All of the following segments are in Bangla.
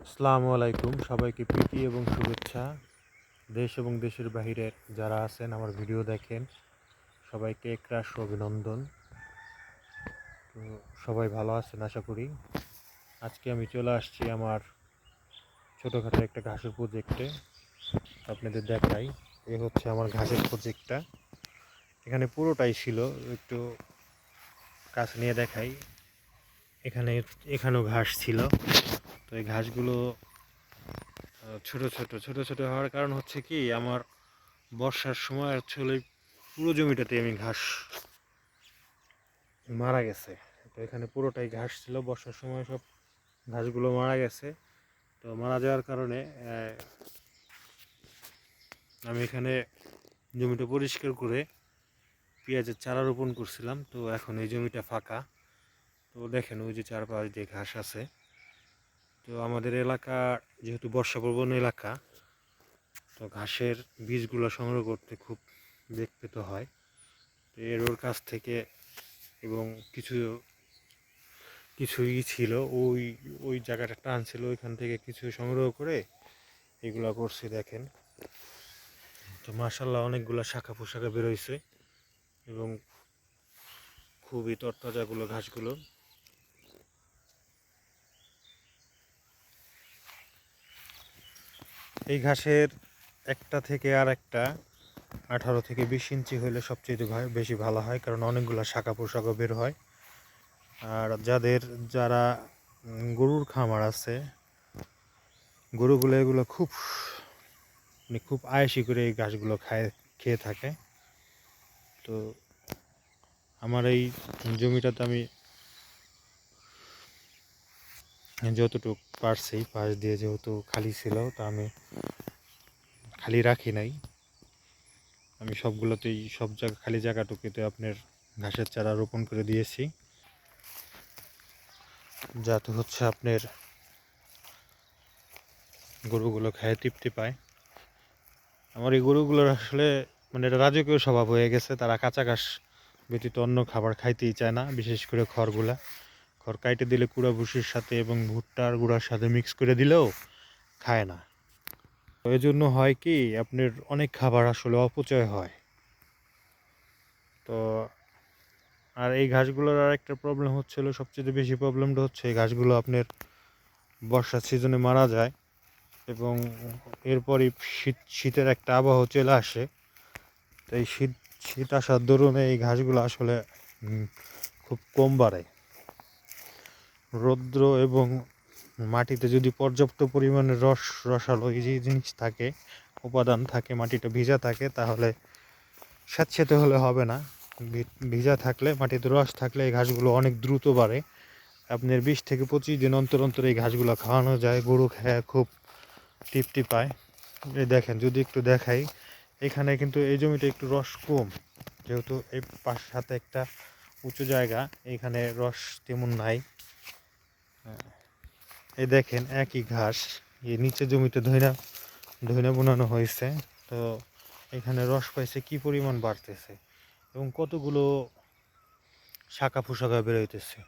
আসসালামু আলাইকুম, সবাইকে প্রীতি এবং শুভেচ্ছা। দেশ এবং দেশের বাহিরের যারা আছেন আমার ভিডিও দেখেন, সবাইকে একরাশ অভিনন্দন। তো সবাই ভালো আছেন আশা করি। আজকে আমি চলে আসছি আমার ছোটোখাটো একটা ঘাসের প্রজেক্টে, আপনাদের দেখাই। এ হচ্ছে আমার ঘাসের প্রজেক্টটা। এখানে পুরোটাই ছিল, একটু কাছে নিয়ে দেখাই। এখানেও ঘাস ছিল। তো এই ঘাসগুলো ছোট ছোট ছোট ছোট হওয়ার কারণ হচ্ছে কি, আমার বর্ষার সময় আসলে পুরো জমিটাতে আমি ঘাস মারা গেছে। তো এখানে পুরোটাই ঘাস ছিল, বর্ষার সময় সব ঘাসগুলো মারা গেছে। তো মারা যাওয়ার কারণে আমি এখানে জমিটা পরিষ্কার করে পেঁয়াজের চারা রোপণ করছিলাম। তো এখন এই জমিটা ফাঁকা। তো দেখেন ওই যে চারপাশ দিয়ে ঘাস আছে। তো আমাদের এলাকা যেহেতু বর্ষাপ্রবণ এলাকা, তো ঘাসের বীজগুলো সংগ্রহ করতে খুব বেগ পেতে হয়। তো এর ওর কাছ থেকে এবং কিছুই ছিল, ওই ওই জায়গাটা টান ছিল, ওইখান থেকে কিছু সংগ্রহ করে এগুলা করছি দেখেন। তো মাশাল্লাহ অনেকগুলো শাখা পোশাখা বেরোইছে এবং খুবই তরতাজাগুলো ঘাসগুলো। এই ঘাসের একটা থেকে আর একটা 18 থেকে 20 ইঞ্চি হলে সবচেয়ে বেশি ভালো হয়, কারণ অনেকগুলো শাখা পোশাকও বের হয়। আর যারা গরুর খামার আছে, গরুগুলো এগুলো খুব আয়েশি করে এই ঘাসগুলো খেয়ে থাকে। তো আমার এই জমিটাতে আমি যতটুকু পারছি, পাশ দিয়ে যেহেতু খালি ছিল, তা আমি খালি রাখি নাই। আমি সবগুলোতেই খালি জায়গাটুকুতে আপনার ঘাসের চারা রোপণ করে দিয়েছি, যাতে হচ্ছে আপনার গরুগুলো খায় তৃপ্তি পায়। আমার এই গরুগুলোর আসলে মানে এটা রাজকীয় স্বভাব হয়ে গেছে, তারা কাঁচা ঘাস ব্যতীত অন্য খাবার খাইতেই চায় না। বিশেষ করে খড় কাইটে দিলে কুড়া ভুসির সাথে এবং ভুট্টার গুঁড়ার সাথে মিক্স করে দিলেও খায় না। তো এই জন্য হয় কি, আপনার অনেক খাবার আসলে অপচয় হয়। তো আর এই ঘাসগুলোর আর একটা প্রবলেম হচ্ছিল, সবচেয়ে বেশি প্রবলেমটা হচ্ছে এই ঘাসগুলো আপনার বর্ষার সিজনে মারা যায় এবং এরপরই শীতের একটা আবহাওয়া চলে আসে। তো এই শীত আসার দরুনে এই ঘাসগুলো আসলে খুব কম বাড়ে। রৌদ্র এবং মাটিতে যদি পর্যাপ্ত পরিমাণে রসালো এই যে জিনিস থাকে, উপাদান থাকে, মাটিটা ভিজা থাকে, তাহলে স্যাঁতসেঁতে হলে হবে না। ভিজা থাকলে, মাটিতে রস থাকলে এই ঘাসগুলো অনেক দ্রুত বাড়ে। আপনার 20 থেকে 25 দিন অন্তর অন্তর এই ঘাসগুলো খাওয়ানো যায়, গরু খেয়ে খুব তৃপ্তি পায়। এই দেখেন, যদি একটু দেখাই, এখানে কিন্তু এই জমিটা একটু রস কম, যেহেতু এই সাথে একটা উঁচু জায়গা, এখানে রস তেমন নাই। এই দেখেন একই ঘাস, এই নিচে জমিতে ধইনা বোনানো হয়েছে। তো এখানে রস পাইছে কি পরিমাণ বাড়তেছে এবং কতগুলো শাখা পোশাখা বেরোইতেছে।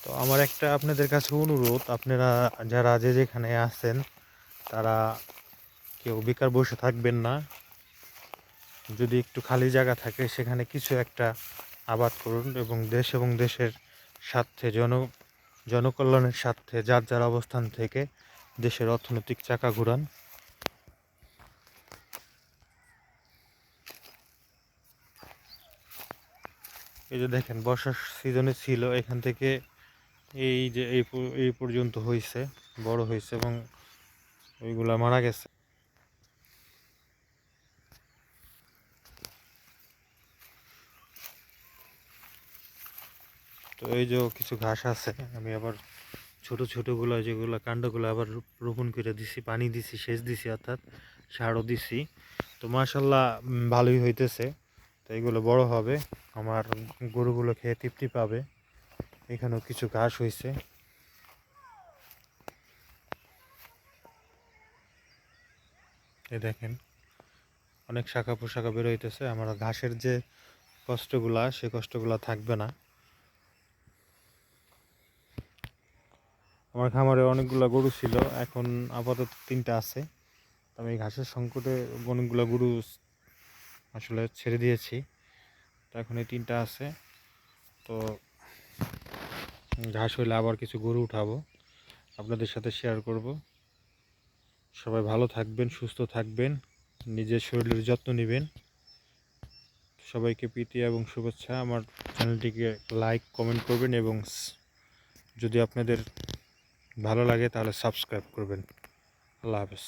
তো আমার একটা আপনাদের কাছে অনুরোধ, আপনারা যারা যেখানে আছেন, তারা কেউ বেকার বসে থাকবেন না। যদি একটু খালি জায়গা থাকে, সেখানে কিছু একটা আবাদ করুন এবং দেশের স্বার্থে, জনকল্যাণের স্বার্থে যার অবস্থান থেকে দেশের অর্থনৈতিক চাকা ঘুরান। এই যে দেখেন, বর্ষার সিজনে ছিল, এখান থেকে এই যে এই পর্যন্ত হয়েছে, বড় হয়েছে এবং ওইগুলা মারা গেছে। তো এই যে কিছু ঘাস আছে, আমি আবার ছোটগুলো যেগুলো কাণ্ডগুলো আবার রোপণ করে দিছি, পানি দিছি, সেচ দিছি, অর্থাৎ সারও দিছি। তো মাশাল্লাহ ভালোই হইতেছে। তো এগুলো বড় হবে, আমার গরুগুলো খেয়ে তৃপ্তি পাবে। এখানেও কিছু ঘাস হয়েছে, এই দেখেন অনেক শাখা পোশাখা বের হইতেছে। আমার ঘাসের যে কষ্টগুলা, সে কষ্টগুলা থাকবে না। আমার খামারে অনেকগুলো গরু ছিল, এখন আপাতত 3টা আছে। আমি ঘাসের সংকটে অনেকগুলো গরু আসলে ছেড়ে দিয়েছি, তো এখন এই 3টা আছে। তো ঘাস হইলে আবার কিছু গরু উঠাবো, আপনাদের সাথে শেয়ার করব। সবাই ভালো থাকবেন, সুস্থ থাকবেন, নিজের শরীরের যত্ন নেবেন। সবাইকে প্রীতি এবং শুভেচ্ছা। আমার চ্যানেলটিকে লাইক কমেন্ট করবেন এবং যদি আপনাদের ভালো লাগে তাহলে সাবস্ক্রাইব করবেন। আল্লাহ হাফেজ।